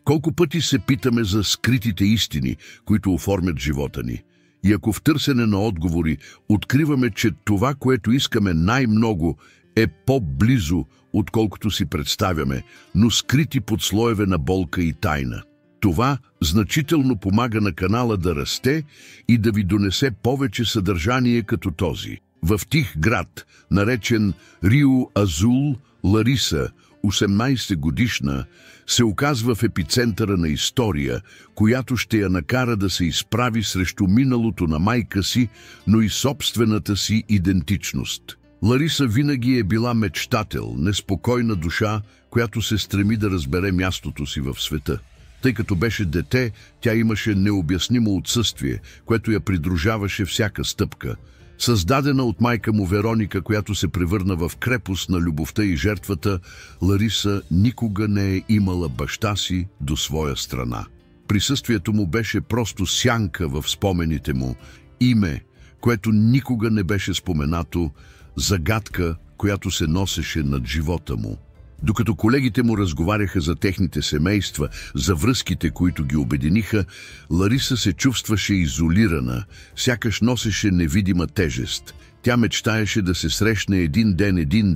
Колко пъти се питаме за скритите истини, които оформят живота ни. И ако в търсене на отговори откриваме, че това, което искаме най-много, е по-близо, отколкото си представяме, но скрити под слоеве на болка и тайна. Това значително помага на канала да расте и да ви донесе повече съдържание като този. В тих град, наречен Рио Азул, Лариса, 18-годишна, се оказва в епицентъра на история, която ще я накара да се изправи срещу миналото на майка си, но и собствената си идентичност. Лариса винаги е била мечтател, неспокойна душа, която се стреми да разбере мястото си в света. Тъй като беше дете, тя имаше необяснимо отсъствие, което я придружаваше всяка стъпка. Създадена от майка му Вероника, която се превърна в крепост на любовта и жертвата, Лариса никога не е имала баща си до своя страна. Присъствието му беше просто сянка в спомените му, име, което никога не беше споменато, загадка, която се носеше над живота му. Докато колегите му разговаряха за техните семейства, за връзките, които ги обединиха, Лариса се чувстваше изолирана, сякаш носеше невидима тежест. Тя мечтаеше да се срещне един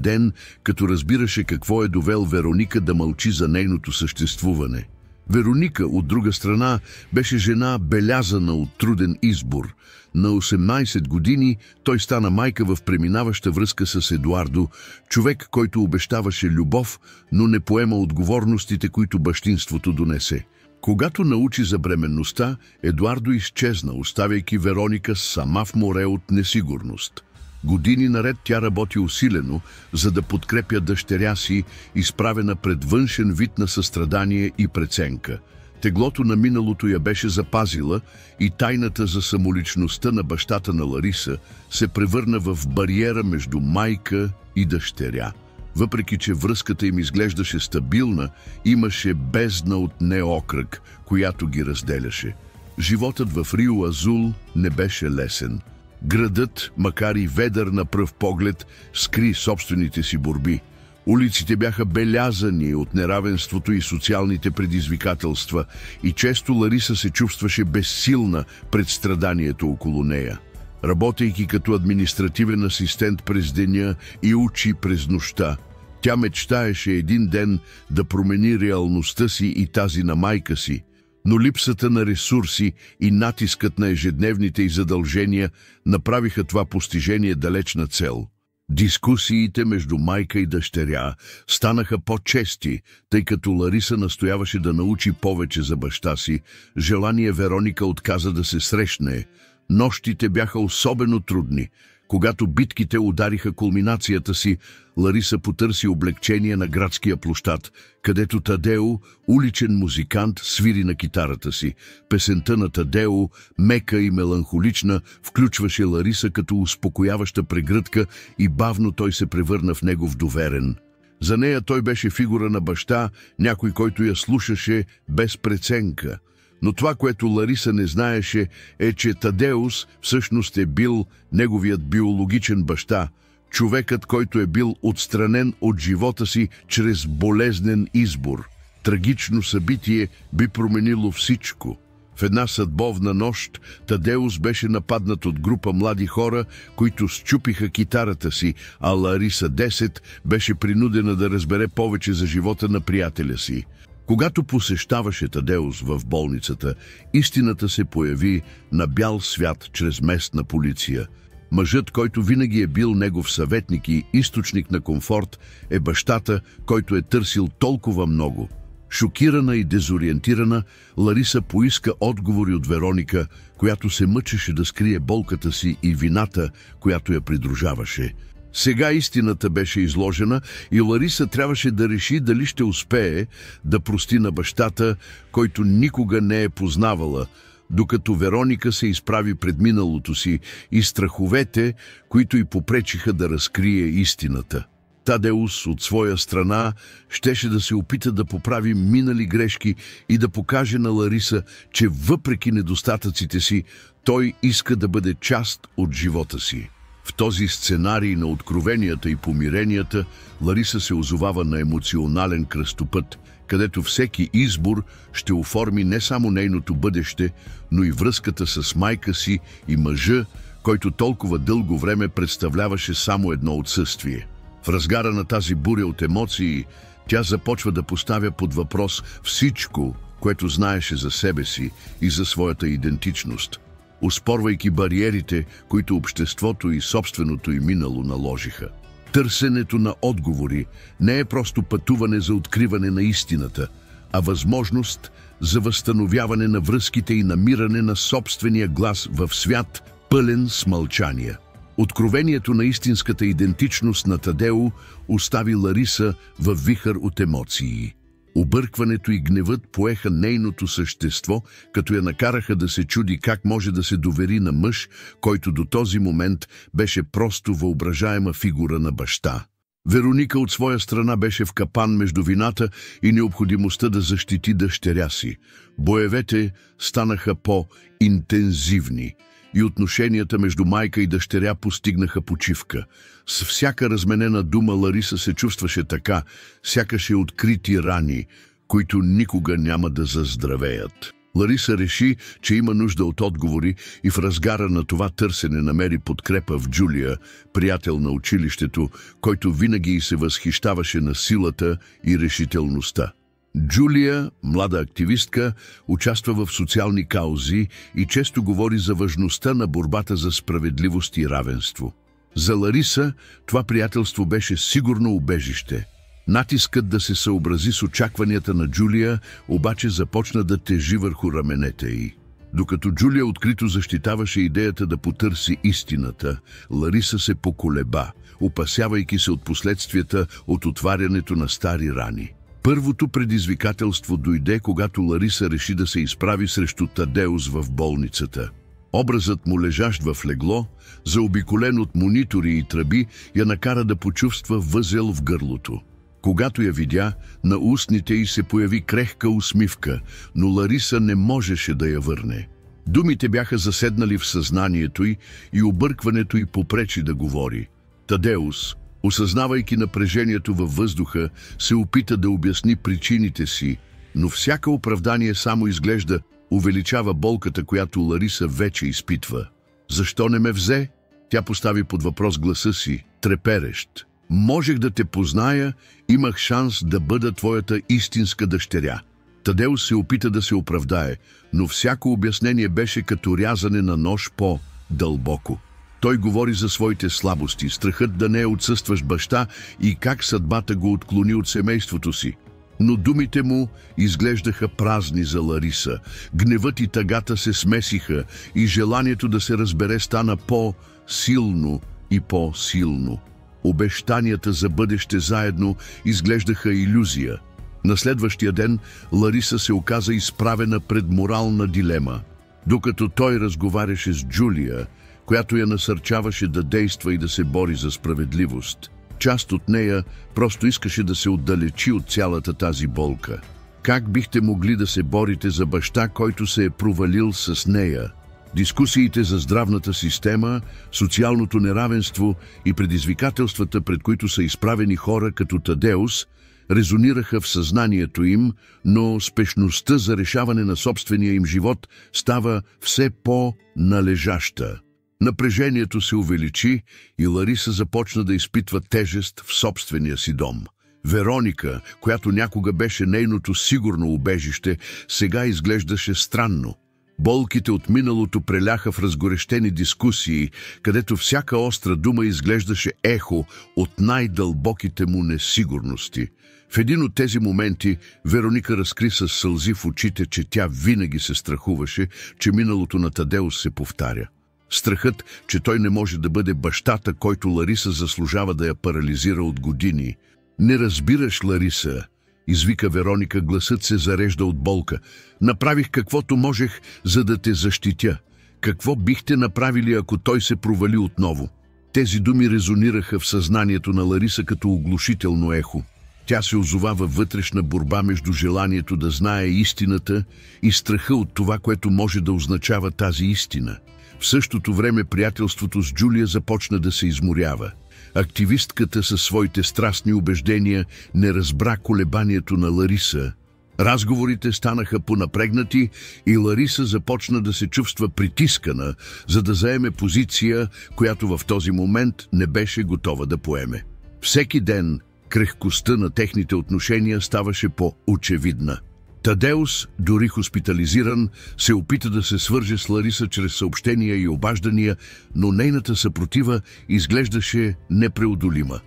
ден, като разбираше какво е довел Вероника да мълчи за нейното съществуване. Вероника, от друга страна, беше жена белязана от труден избор. На 18 години той стана майка в преминаваща връзка с Едуардо, човек, който обещаваше любов, но не поема отговорностите, които бащинството донесе. Когато научи за бременността, Едуардо изчезна, оставяйки Вероника сама в море от несигурност. Години наред тя работи усилено, за да подкрепя дъщеря си, изправена пред външен вид на състрадание и преценка. Теглото на миналото я беше запазила и тайната за самоличността на бащата на Лариса се превърна в бариера между майка и дъщеря. Въпреки че връзката им изглеждаше стабилна, имаше бездна от неокръг, която ги разделяше. Животът в Рио Азул не беше лесен. Градът, макар и ведър на пръв поглед, скри собствените си борби. Улиците бяха белязани от неравенството и социалните предизвикателства и често Лариса се чувстваше безсилна пред страданието около нея. Работейки като административен асистент през деня и учи през нощта, тя мечтаеше един ден да промени реалността си и тази на майка си, но липсата на ресурси и натискът на ежедневните й задължения направиха това постижение далечна цел. Дискусиите между майка и дъщеря станаха по-чести, тъй като Лариса настояваше да научи повече за баща си. Желание Вероника отказа да се срещне. Нощите бяха особено трудни. Когато битките удариха кулминацията си, Лариса потърси облегчение на градския площад, където Тадео, уличен музикант, свири на китарата си. Песента на Тадео, мека и меланхолична, включваше Лариса като успокояваща прегръдка и бавно той се превърна в негов доверен. За нея той беше фигура на баща, някой, който я слушаше без преценка. Но това, което Лариса не знаеше, е, че Тадеус всъщност е бил неговият биологичен баща, човекът, който е бил отстранен от живота си чрез болезнен избор. Трагично събитие би променило всичко. В една съдбовна нощ Тадеус беше нападнат от група млади хора, които счупиха китарата си, а Лариса 10 беше принудена да разбере повече за живота на приятеля си. Когато посещаваше Тадеус в болницата, истината се появи на бял свят чрез местна полиция. Мъжът, който винаги е бил негов съветник и източник на комфорт, е бащата, който е търсил толкова много. Шокирана и дезориентирана, Лариса поиска отговори от Вероника, която се мъчеше да скрие болката си и вината, която я придружаваше. Сега истината беше изложена и Лариса трябваше да реши дали ще успее да прости на бащата, който никога не е познавала, докато Вероника се изправи пред миналото си и страховете, които й попречиха да разкрие истината. Тадеус от своя страна щеше да се опита да поправи минали грешки и да покаже на Лариса, че въпреки недостатъците си, той иска да бъде част от живота си. В този сценарий на откровенията и помиренията Лариса се озовава на емоционален кръстопът, където всеки избор ще оформи не само нейното бъдеще, но и връзката с майка си и мъжа, който толкова дълго време представляваше само едно отсъствие. В разгара на тази буря от емоции, тя започва да поставя под въпрос всичко, което знаеше за себе си и за своята идентичност, оспорвайки бариерите, които обществото и собственото й минало наложиха. Търсенето на отговори не е просто пътуване за откриване на истината, а възможност за възстановяване на връзките и намиране на собствения глас в свят, пълен с мълчания. Откровението на истинската идентичност на Тадео остави Лариса във вихър от емоции. Объркването и гневът поеха нейното същество, като я накараха да се чуди как може да се довери на мъж, който до този момент беше просто въображаема фигура на баща. Вероника от своя страна беше в капан между вината и необходимостта да защити дъщеря си. Боевете станаха по-интензивни и отношенията между майка и дъщеря постигнаха почивка. С всяка разменена дума Лариса се чувстваше така, сякаш е открити рани, които никога няма да заздравеят. Лариса реши, че има нужда от отговори и в разгара на това търсене намери подкрепа в Джулия, приятел на училището, който винаги й се възхищаваше на силата и решителността. Джулия, млада активистка, участва в социални каузи и често говори за важността на борбата за справедливост и равенство. За Лариса това приятелство беше сигурно убежище. Натискът да се съобрази с очакванията на Джулия обаче започна да тежи върху раменете й. Докато Джулия открито защитаваше идеята да потърси истината, Лариса се поколеба, опасявайки се от последствията от отварянето на стари рани. Първото предизвикателство дойде, когато Лариса реши да се изправи срещу Тадеус в болницата. Образът му, лежащ в легло, заобиколен от монитори и тръби, я накара да почувства възел в гърлото. Когато я видя, на устните й се появи крехка усмивка, но Лариса не можеше да я върне. Думите бяха заседнали в съзнанието й и объркването й попречи да говори. Тадеус, осъзнавайки напрежението във въздуха, се опита да обясни причините си, но всяка оправдание само изглежда увеличава болката, която Лариса вече изпитва. Защо не ме взе? Тя постави под въпрос гласа си, треперещ. Можех да те позная, имах шанс да бъда твоята истинска дъщеря. Тадеус се опита да се оправдае, но всяко обяснение беше като рязане на нож по-дълбоко. Той говори за своите слабости, страхът да не е отсъстващ баща и как съдбата го отклони от семейството си. Но думите му изглеждаха празни за Лариса. Гневът и тъгата се смесиха и желанието да се разбере стана по-силно и по-силно. Обещанията за бъдеще заедно изглеждаха илюзия. На следващия ден Лариса се оказа изправена пред морална дилема. Докато той разговаряше с Джулия, която я насърчаваше да действа и да се бори за справедливост, част от нея просто искаше да се отдалечи от цялата тази болка. Как бихте могли да се борите за баща, който се е провалил с нея? Дискусиите за здравната система, социалното неравенство и предизвикателствата, пред които са изправени хора като Тадеус, резонираха в съзнанието им, но спешността за решаване на собствения им живот става все по-належаща. Напрежението се увеличи и Лариса започна да изпитва тежест в собствения си дом. Вероника, която някога беше нейното сигурно убежище, сега изглеждаше странно. Болките от миналото преляха в разгорещени дискусии, където всяка остра дума изглеждаше ехо от най-дълбоките му несигурности. В един от тези моменти Вероника разкри със сълзи в очите, че тя винаги се страхуваше, че миналото на Тадеус се повтаря. Страхът, че той не може да бъде бащата, който Лариса заслужава да я парализира от години. «Не разбираш, Лариса!» извика Вероника, гласът се зарежда от болка. «Направих каквото можех, за да те защитя. Какво бихте направили, ако той се провали отново?» Тези думи резонираха в съзнанието на Лариса като оглушително ехо. Тя се озова във вътрешна борба между желанието да знае истината и страха от това, което може да означава тази истина. В същото време приятелството с Джулия започна да се изморява. Активистката със своите страстни убеждения не разбра колебанието на Лариса Разговорите станаха понапрегнати и Лариса започна да се чувства притискана, за да заеме позиция, която в този момент не беше готова да поеме. Всеки ден крехкостта на техните отношения ставаше по-очевидна. Тадеус, дори хоспитализиран, се опита да се свърже с Лариса чрез съобщения и обаждания, но нейната съпротива изглеждаше непреодолима.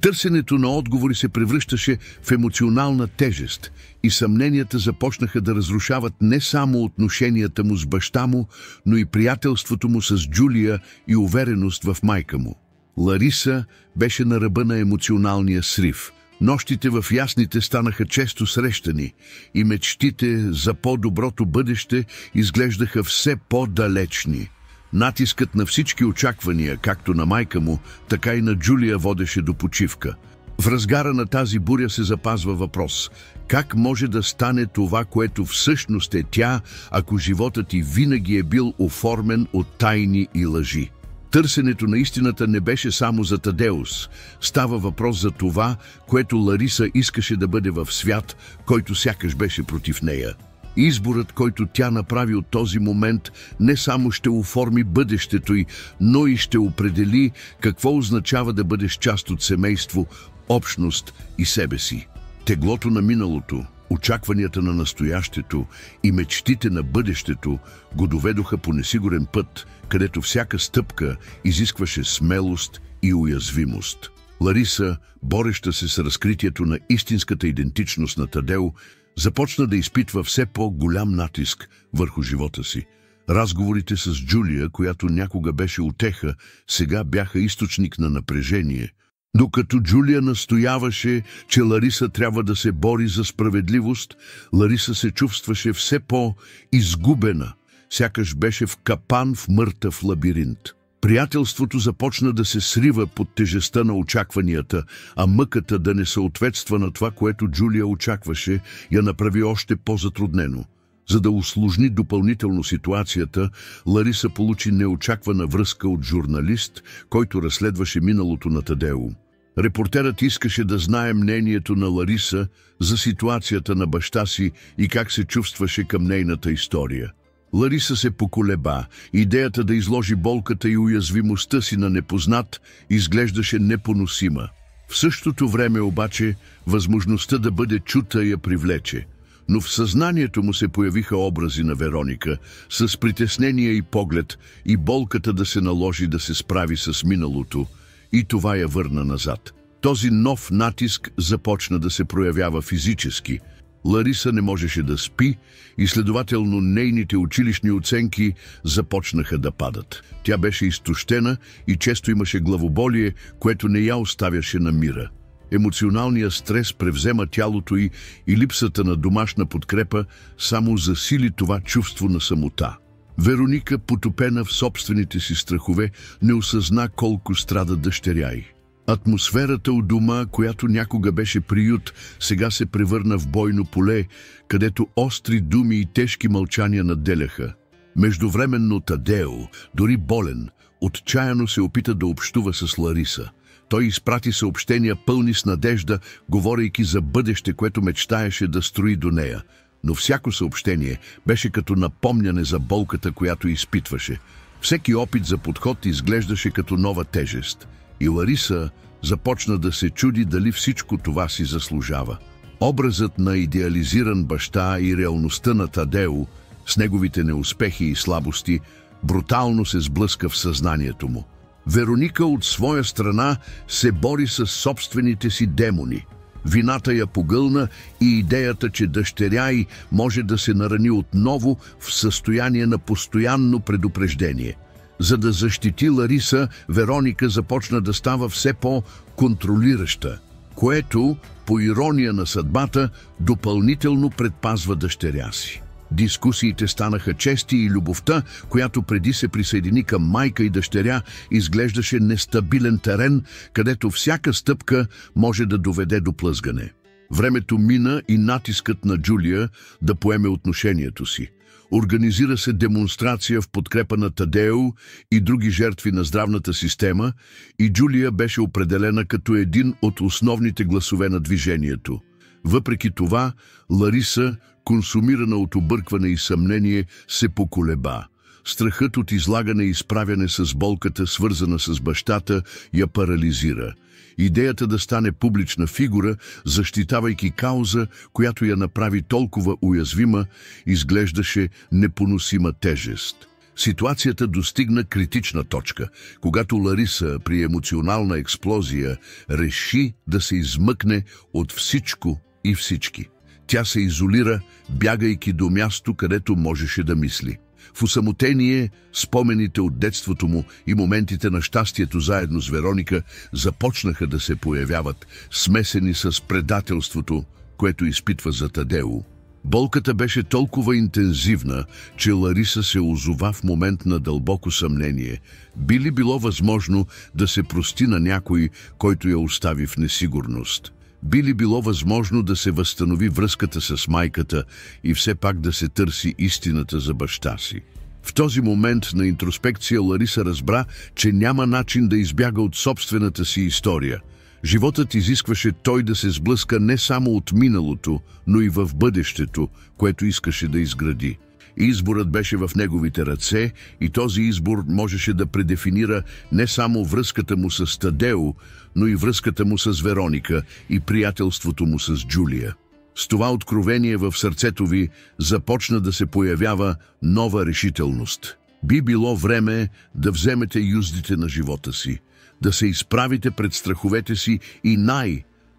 Търсенето на отговори се превръщаше в емоционална тежест и съмненията започнаха да разрушават не само отношенията му с баща му, но и приятелството му с Джулия и увереност в майка му. Лариса беше на ръба на емоционалния срив. Нощите в ясните станаха често срещани и мечтите за по-доброто бъдеще изглеждаха все по-далечни. Натискът на всички очаквания, както на майка му, така и на Джулия, водеше до почивка. В разгара на тази буря се запазва въпрос: как може да стане това, което всъщност е тя, ако животът й винаги е бил оформен от тайни и лъжи? Търсенето на истината не беше само за Тадеус. Става въпрос за това, което Лариса искаше да бъде в свят, който сякаш беше против нея. Изборът, който тя направи от този момент, не само ще оформи бъдещето й, но и ще определи какво означава да бъдеш част от семейство, общност и себе си. Теглото на миналото, очакванията на настоящето и мечтите на бъдещето го доведоха по несигурен път, където всяка стъпка изискваше смелост и уязвимост. Лариса, бореща се с разкритието на истинската идентичност на Тадео, започна да изпитва все по-голям натиск върху живота си. Разговорите с Джулия, която някога беше утеха, сега бяха източник на напрежение. Докато Джулия настояваше, че Лариса трябва да се бори за справедливост, Лариса се чувстваше все по-изгубена, сякаш беше в капан в мъртъв лабиринт. Приятелството започна да се срива под тежестта на очакванията, а мъката да не съответства на това, което Джулия очакваше, я направи още по-затруднено. За да усложни допълнително ситуацията, Лариса получи неочаквана връзка от журналист, който разследваше миналото на Тадео. Репортерът искаше да знае мнението на Лариса за ситуацията на баща си и как се чувстваше към нейната история. Лариса се поколеба. Идеята да изложи болката и уязвимостта си на непознат изглеждаше непоносима. В същото време обаче възможността да бъде чута я привлече. Но в съзнанието му се появиха образи на Вероника с притеснение и поглед и болката да се наложи да се справи с миналото, и това я върна назад. Този нов натиск започна да се проявява физически. Лариса не можеше да спи и следователно нейните училищни оценки започнаха да падат. Тя беше изтощена и често имаше главоболие, което не я оставяше на мира. Емоционалният стрес превзема тялото й и липсата на домашна подкрепа само засили това чувство на самота. Вероника, потопена в собствените си страхове, не осъзна колко страда дъщеря й. Атмосферата у дома, която някога беше приют, сега се превърна в бойно поле, където остри думи и тежки мълчания надделяха. Междувременно Тадео, дори болен, отчаяно се опита да общува с Лариса. Той изпрати съобщения пълни с надежда, говорейки за бъдеще, което мечтаеше да строи до нея. Но всяко съобщение беше като напомняне за болката, която изпитваше. Всеки опит за подход изглеждаше като нова тежест. И Лариса започна да се чуди дали всичко това си заслужава. Образът на идеализиран баща и реалността на Тадео, с неговите неуспехи и слабости, брутално се сблъска в съзнанието му. Вероника от своя страна се бори с собствените си демони. Вината я погълна и идеята, че дъщеря й може да се нарани отново в състояние на постоянно предупреждение. За да защити Лариса, Вероника започна да става все по-контролираща, което, по ирония на съдбата, допълнително предпазва дъщеря си. Дискусиите станаха чести и любовта, която преди се присъедини към майка и дъщеря, изглеждаше нестабилен терен, където всяка стъпка може да доведе до плъзгане. Времето мина и натискът на Джулия да поеме отношението си. Организира се демонстрация в подкрепа на Тадео и други жертви на здравната система и Джулия беше определена като един от основните гласове на движението. Въпреки това, Лариса, консумирана от объркване и съмнение, се поколеба. Страхът от излагане и справяне с болката, свързана с бащата, я парализира. Идеята да стане публична фигура, защитавайки кауза, която я направи толкова уязвима, изглеждаше непоносима тежест. Ситуацията достигна критична точка, когато Лариса при емоционална експлозия реши да се измъкне от всичко и всички. Тя се изолира, бягайки до място, където можеше да мисли. В усамотение, спомените от детството му и моментите на щастието заедно с Вероника започнаха да се появяват, смесени с предателството, което изпитва за Тадео. Болката беше толкова интензивна, че Лариса се озова в момент на дълбоко съмнение. Би ли било възможно да се прости на някой, който я остави в несигурност? Би ли било възможно да се възстанови връзката с майката и все пак да се търси истината за баща си? В този момент на интроспекция Лариса разбра, че няма начин да избяга от собствената си история. Животът изискваше той да се сблъска не само от миналото, но и в бъдещето, което искаше да изгради. Изборът беше в неговите ръце и този избор можеше да предефинира не само връзката му с Тадео, но и връзката му с Вероника и приятелството му с Джулия. С това откровение в сърцето ви започна да се появява нова решителност. Би било време да вземете юздите на живота си, да се изправите пред страховете си и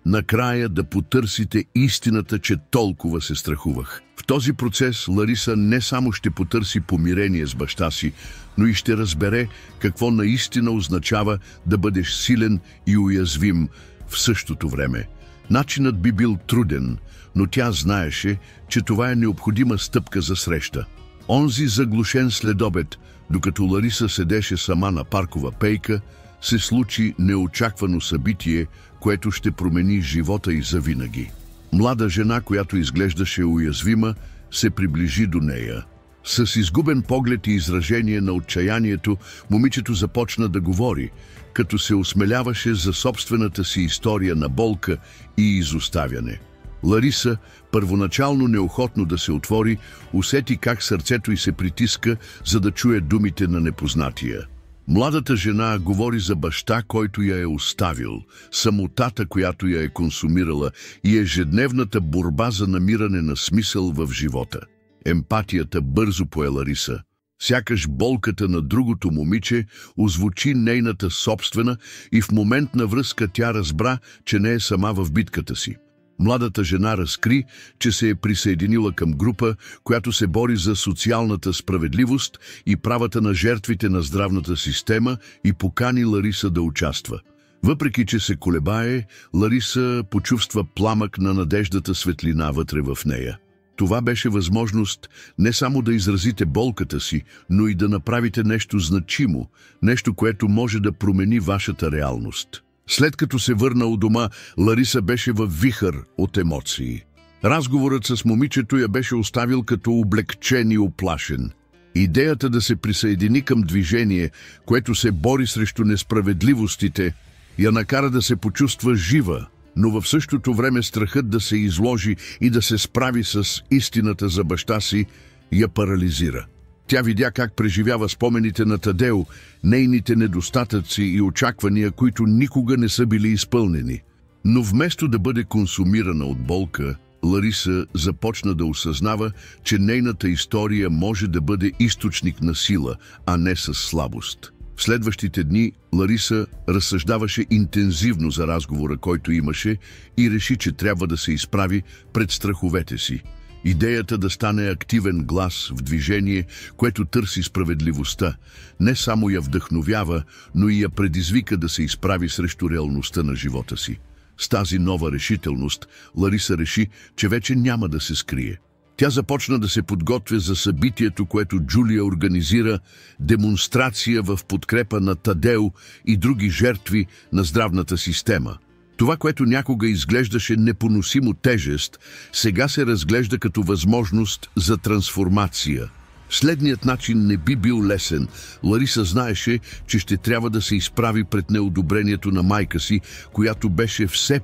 накрая да потърсите истината, че толкова се страхувах. В този процес Лариса не само ще потърси помирение с баща си, но и ще разбере какво наистина означава да бъдеш силен и уязвим в същото време. Начинът би бил труден, но тя знаеше, че това е необходима стъпка за среща. Онзи заглушен следобед, докато Лариса седеше сама на паркова пейка, се случи неочаквано събитие, което ще промени живота й завинаги. Млада жена, която изглеждаше уязвима, се приближи до нея. С изгубен поглед и изражение на отчаянието, момичето започна да говори, като се осмеляваше за собствената си история на болка и изоставяне. Лариса, първоначално неохотно да се отвори, усети как сърцето й се притиска, за да чуе думите на непознатия. Младата жена говори за баща, който я е оставил, самотата, която я е консумирала и ежедневната борба за намиране на смисъл в живота. Емпатията бързо пое Лариса. Сякаш болката на другото момиче озвучи нейната собствена и в момент на връзка тя разбра, че не е сама в битката си. Младата жена разкри, че се е присъединила към група, която се бори за социалната справедливост и правата на жертвите на здравната система и покани Лариса да участва. Въпреки че се колебае, Лариса почувства пламък на надеждата светлина вътре в нея. Това беше възможност не само да изразите болката си, но и да направите нещо значимо, нещо, което може да промени вашата реалност. След като се върна у дома, Лариса беше във вихър от емоции. Разговорът с момичето я беше оставил като облекчен и уплашен. Идеята да се присъедини към движение, което се бори срещу несправедливостите, я накара да се почувства жива, но в същото време страхът да се изложи и да се справи с истината за баща си я парализира. Тя видя как преживява спомените на Тадео, нейните недостатъци и очаквания, които никога не са били изпълнени. Но вместо да бъде консумирана от болка, Лариса започна да осъзнава, че нейната история може да бъде източник на сила, а не с слабост. В следващите дни Лариса разсъждаваше интензивно за разговора, който имаше, и реши, че трябва да се изправи пред страховете си. Идеята да стане активен глас в движение, което търси справедливостта, не само я вдъхновява, но и я предизвика да се изправи срещу реалността на живота си. С тази нова решителност Лариса реши, че вече няма да се скрие. Тя започна да се подготвя за събитието, което Джулия организира, демонстрация в подкрепа на Тадео и други жертви на здравната система. Това, което някога изглеждаше непоносимо тежест, сега се разглежда като възможност за трансформация. Следният начин не би бил лесен. Лариса знаеше, че ще трябва да се изправи пред неодобрението на майка си, която беше все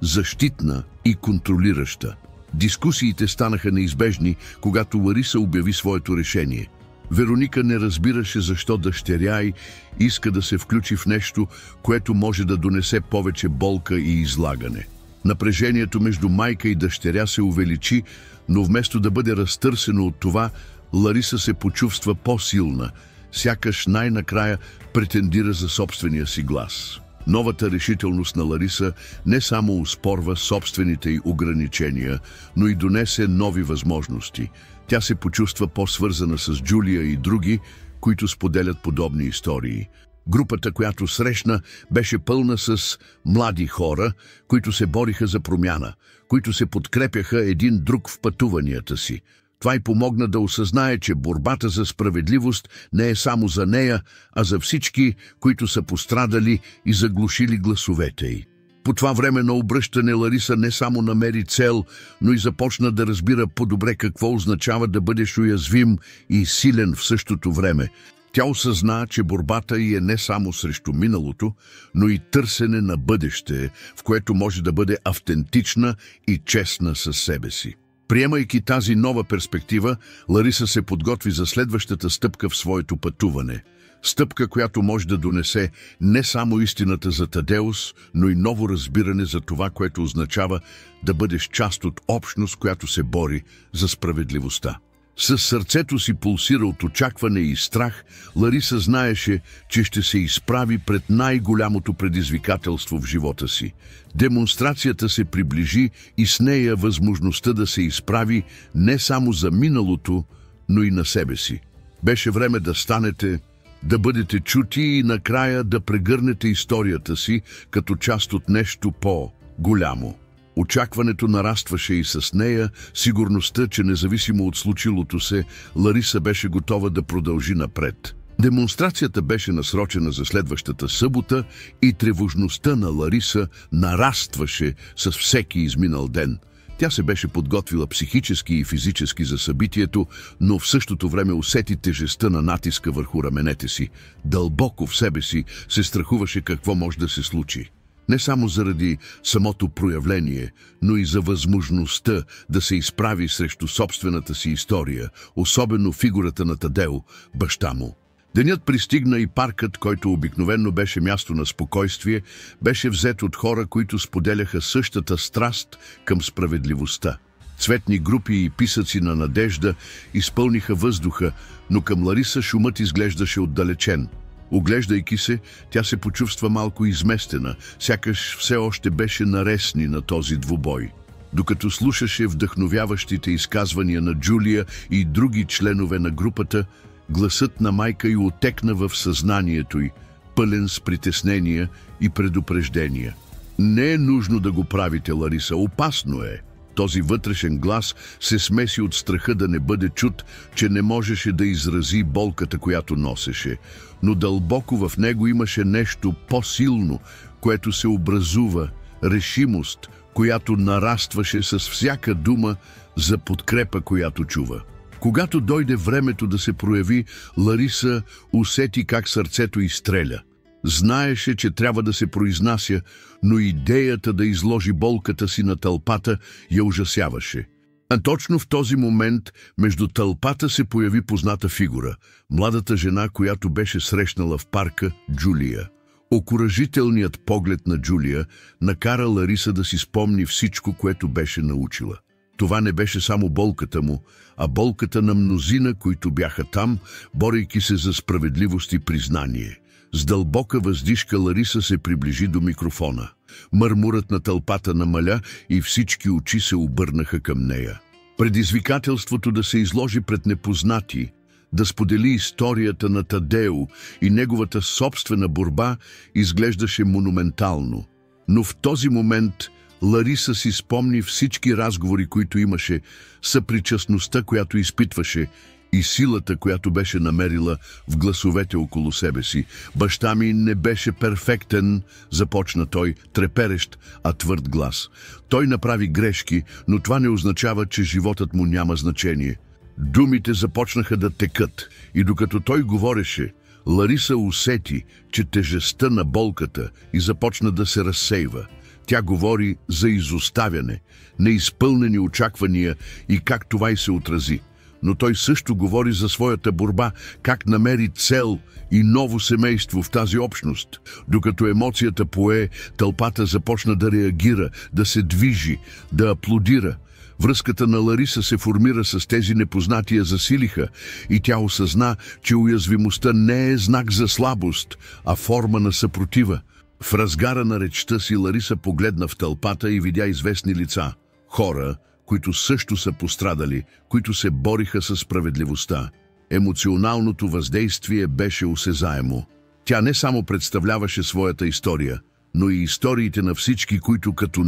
защитна и контролираща. Дискусиите станаха неизбежни, когато Лариса обяви своето решение. Вероника не разбираше защо дъщеря й иска да се включи в нещо, което може да донесе повече болка и излагане. Напрежението между майка и дъщеря се увеличи, но вместо да бъде разтърсено от това, Лариса се почувства по-силна, сякаш най-накрая претендира за собствения си глас. Новата решителност на Лариса не само успорва собствените й ограничения, но и донесе нови възможности. Тя се почувства по-свързана с Джулия и други, които споделят подобни истории. Групата, която срещна, беше пълна с млади хора, които се бориха за промяна, които се подкрепяха един друг в пътуванията си. Това й помогна да осъзнае, че борбата за справедливост не е само за нея, а за всички, които са пострадали и заглушили гласовете й. По това време на обръщане Лариса не само намери цел, но и започна да разбира по-добре какво означава да бъдеш уязвим и силен в същото време. Тя осъзна, че борбата й е не само срещу миналото, но и търсене на бъдеще, в което може да бъде автентична и честна със себе си. Приемайки тази нова перспектива, Лариса се подготви за следващата стъпка в своето пътуване. Стъпка, която може да донесе не само истината за Тадеус, но и ново разбиране за това, което означава да бъдеш част от общност, която се бори за справедливостта. Със сърцето си пулсира от очакване и страх, Лариса знаеше, че ще се изправи пред най-голямото предизвикателство в живота си. Демонстрацията се приближи и с нея възможността да се изправи не само за миналото, но и на себе си. Беше време да станете, да бъдете чути и накрая да прегърнете историята си като част от нещо по-голямо. Очакването нарастваше и с нея, сигурността, че независимо от случилото се, Лариса беше готова да продължи напред. Демонстрацията беше насрочена за следващата събота и тревожността на Лариса нарастваше с всеки изминал ден. Тя се беше подготвила психически и физически за събитието, но в същото време усети тежестта на натиска върху раменете си. Дълбоко в себе си се страхуваше какво може да се случи. Не само заради самото проявление, но и за възможността да се изправи срещу собствената си история, особено фигурата на Тадео, баща му. Денят пристигна и паркът, който обикновено беше място на спокойствие, беше взет от хора, които споделяха същата страст към справедливостта. Цветни групи и писъци на надежда изпълниха въздуха, но към Лариса шумът изглеждаше отдалечен. Оглеждайки се, тя се почувства малко изместена, сякаш все още беше наресни на този двубой. Докато слушаше вдъхновяващите изказвания на Джулия и други членове на групата, гласът на майка й отекна в съзнанието й, пълен с притеснения и предупреждения. Не е нужно да го правите, Лариса, опасно е. Този вътрешен глас се смеси от страха да не бъде чут, че не можеше да изрази болката, която носеше. Но дълбоко в него имаше нещо по-силно, което се образува, решимост, която нарастваше с всяка дума за подкрепа, която чува. Когато дойде времето да се прояви, Лариса усети как сърцето изстреля. Знаеше, че трябва да се произнася, но идеята да изложи болката си на тълпата я ужасяваше. А точно в този момент между тълпата се появи позната фигура, младата жена, която беше срещнала в парка, Джулия. Окуражителният поглед на Джулия накара Лариса да си спомни всичко, което беше научила. Това не беше само болката му, а болката на мнозина, които бяха там, борейки се за справедливост и признание. С дълбока въздишка Лариса се приближи до микрофона. Мърмурът на тълпата намаля и всички очи се обърнаха към нея. Предизвикателството да се изложи пред непознати, да сподели историята на Тадео и неговата собствена борба изглеждаше монументално. Но в този момент Лариса си спомни всички разговори, които имаше, съпричастността, която изпитваше, и силата, която беше намерила в гласовете около себе си. Баща ми не беше перфектен, започна той, треперещ, а твърд глас. Той направи грешки, но това не означава, че животът му няма значение. Думите започнаха да текат и докато той говореше, Лариса усети, че тежестта на болката и започна да се разсейва. Тя говори за изоставяне, неизпълнени очаквания и как това й се отрази. Но той също говори за своята борба, как намери цел и ново семейство в тази общност. Докато емоцията пое, тълпата започна да реагира, да се движи, да аплодира. Връзката на Лариса се формира с тези непознати я засилиха и тя осъзна, че уязвимостта не е знак за слабост, а форма на съпротива. В разгара на речта си Лариса погледна в тълпата и видя известни лица. Хора, които също са пострадали, които се бориха със справедливостта. Емоционалното въздействие беше осезаемо. Тя не само представляваше своята история, но и историите на всички, които като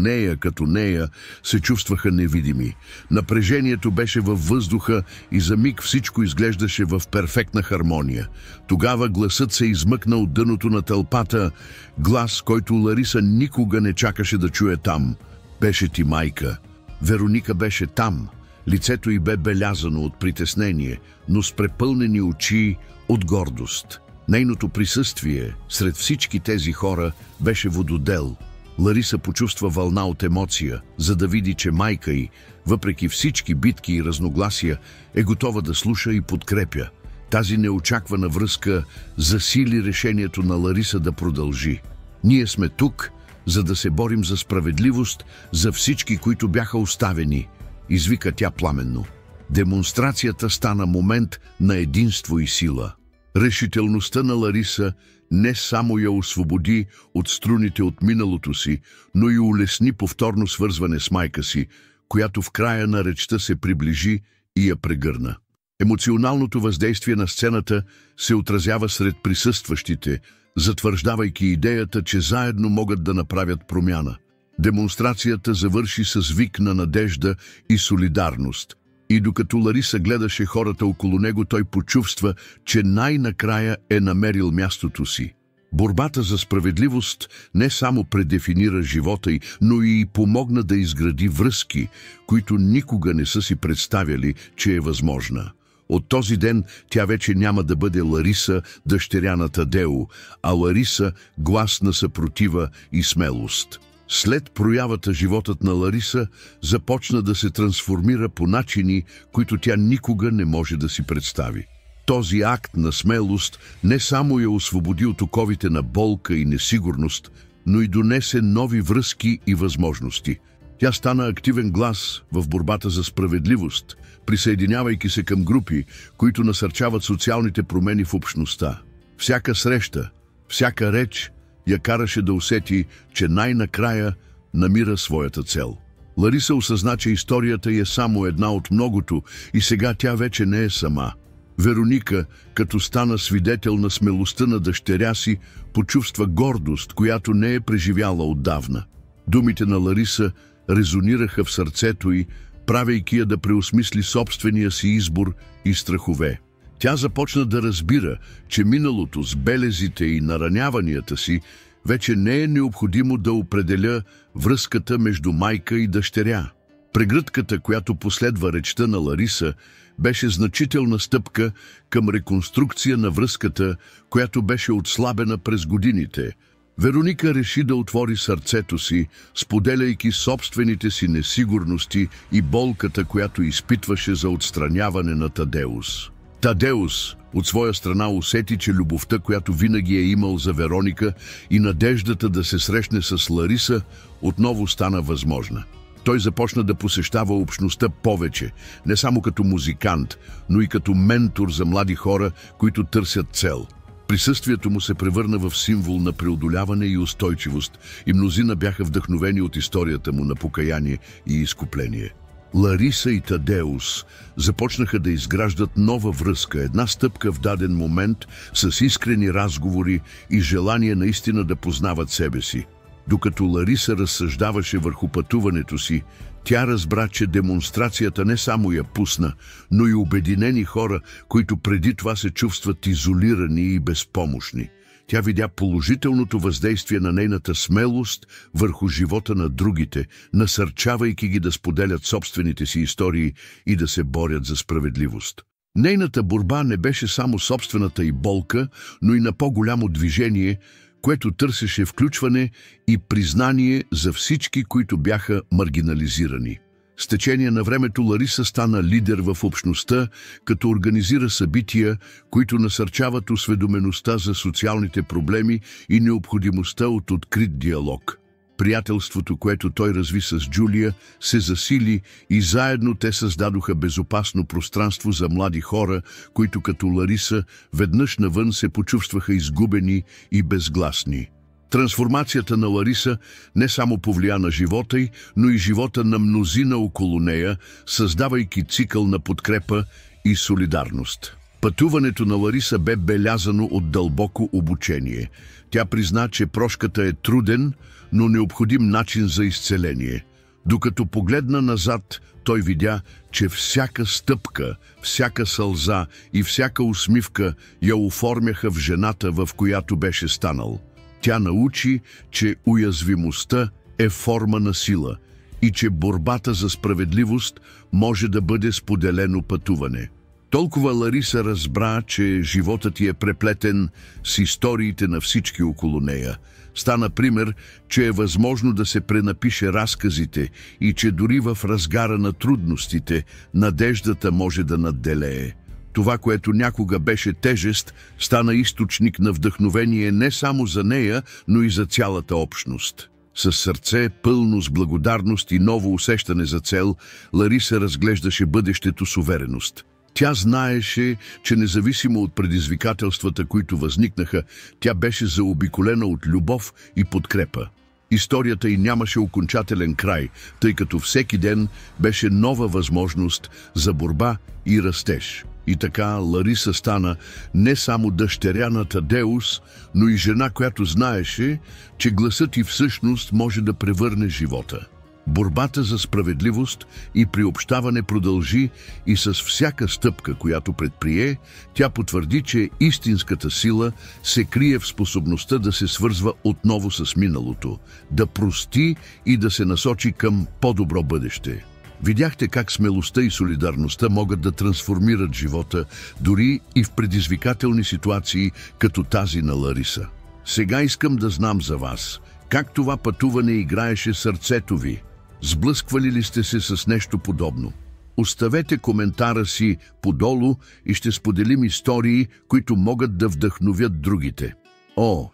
нея, се чувстваха невидими. Напрежението беше във въздуха и за миг всичко изглеждаше в перфектна хармония. Тогава гласът се измъкна от дъното на тълпата, глас, който Лариса никога не чакаше да чуе там. Беше ти майка. Вероника беше там. Лицето й бе белязано от притеснение, но с препълнени очи от гордост. Нейното присъствие сред всички тези хора беше вододел. Лариса почувства вълна от емоция, за да види, че майка й, въпреки всички битки и разногласия, е готова да слуша и подкрепя. Тази неочаквана връзка засили решението на Лариса да продължи. Ние сме тук, за да се борим за справедливост за всички, които бяха оставени, извика тя пламенно. Демонстрацията стана момент на единство и сила. Решителността на Лариса не само я освободи от струните от миналото си, но и улесни повторно свързване с майка си, която в края на речта се приближи и я прегърна. Емоционалното въздействие на сцената се отразява сред присъстващите, затвърждавайки идеята, че заедно могат да направят промяна. Демонстрацията завърши с вик на надежда и солидарност. И докато Лариса гледаше хората около него, той почувства, че най-накрая е намерил мястото си. Борбата за справедливост не само предефинира живота й, но и помогна да изгради връзки, които никога не са си представяли, че е възможна. От този ден тя вече няма да бъде Лариса, дъщеря на Тадео, а Лариса, глас на съпротива и смелост. След проявата животът на Лариса започна да се трансформира по начини, които тя никога не може да си представи. Този акт на смелост не само я освободи от оковите на болка и несигурност, но и донесе нови връзки и възможности. Тя стана активен глас в борбата за справедливост, присъединявайки се към групи, които насърчават социалните промени в общността. Всяка среща, всяка реч я караше да усети, че най-накрая намира своята цел. Лариса осъзна, че историята е само една от многото и сега тя вече не е сама. Вероника, като стана свидетел на смелостта на дъщеря си, почувства гордост, която не е преживяла отдавна. Думите на Лариса резонираха в сърцето й, правейки я да преосмисли собствения си избор и страхове. Тя започна да разбира, че миналото с белезите и нараняванията си вече не е необходимо да определя връзката между майка и дъщеря. Прегръдката, която последва речта на Лариса, беше значителна стъпка към реконструкция на връзката, която беше отслабена през годините. Вероника реши да отвори сърцето си, споделяйки собствените си несигурности и болката, която изпитваше за отстраняване на Тадеус. Тадеус, от своя страна, усети, че любовта, която винаги е имал за Вероника и надеждата да се срещне с Лариса, отново стана възможна. Той започна да посещава общността повече, не само като музикант, но и като ментор за млади хора, които търсят цел. Присъствието му се превърна в символ на преодоляване и устойчивост, и мнозина бяха вдъхновени от историята му на покаяние и изкупление. Лариса и Тадеус започнаха да изграждат нова връзка, една стъпка в даден момент, с искрени разговори и желание наистина да познават себе си. Докато Лариса разсъждаваше върху пътуването си, тя разбра, че демонстрацията не само я пусна, но и обединени хора, които преди това се чувстват изолирани и безпомощни. Тя видя положителното въздействие на нейната смелост върху живота на другите, насърчавайки ги да споделят собствените си истории и да се борят за справедливост. Нейната борба не беше само собствената й болка, но и на по-голямо движение, което търсеше включване и признание за всички, които бяха маргинализирани. С течение на времето Лариса стана лидер в общността, като организира събития, които насърчават осведомеността за социалните проблеми и необходимостта от открит диалог. Приятелството, което той разви с Джулия, се засили и заедно те създадоха безопасно пространство за млади хора, които като Лариса веднъж навън се почувстваха изгубени и безгласни. Трансформацията на Лариса не само повлия на живота й, но и живота на мнозина около нея, създавайки цикъл на подкрепа и солидарност. Пътуването на Лариса бе белязано от дълбоко обучение. Тя призна, че прошката е труден, но необходим начин за изцеление. Докато погледна назад, той видя, че всяка стъпка, всяка сълза и всяка усмивка я оформяха в жената, в която беше станал. Тя научи, че уязвимостта е форма на сила и че борбата за справедливост може да бъде споделено пътуване. Толкова Лариса разбра, че животът й е преплетен с историите на всички около нея. Стана пример, че е възможно да се пренапише разказите и че дори в разгара на трудностите надеждата може да надделее. Това, което някога беше тежест, стана източник на вдъхновение не само за нея, но и за цялата общност. С сърце, пълно с благодарност и ново усещане за цел, Лариса разглеждаше бъдещето с увереност. Тя знаеше, че независимо от предизвикателствата, които възникнаха, тя беше заобиколена от любов и подкрепа. Историята й нямаше окончателен край, тъй като всеки ден беше нова възможност за борба и растеж. И така Лариса стана не само дъщеря на Тадеус, но и жена, която знаеше, че гласът й всъщност може да превърне живота. Борбата за справедливост и приобщаване продължи и с всяка стъпка, която предприе, тя потвърди, че истинската сила се крие в способността да се свързва отново с миналото, да прости и да се насочи към по-добро бъдеще. Видяхте как смелостта и солидарността могат да трансформират живота, дори и в предизвикателни ситуации, като тази на Лариса. Сега искам да знам за вас, как това пътуване играеше сърцето ви. Сблъсквали ли сте се с нещо подобно? Оставете коментара си подолу и ще споделим истории, които могат да вдъхновят другите.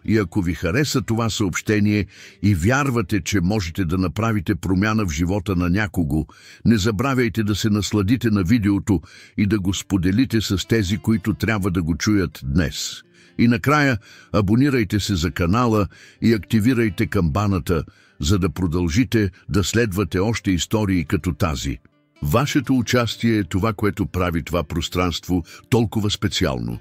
И ако ви хареса това съобщение и вярвате, че можете да направите промяна в живота на някого, не забравяйте да се насладите на видеото и да го споделите с тези, които трябва да го чуят днес. И накрая абонирайте се за канала и активирайте камбаната, за да продължите да следвате още истории като тази. Вашето участие е това, което прави това пространство толкова специално.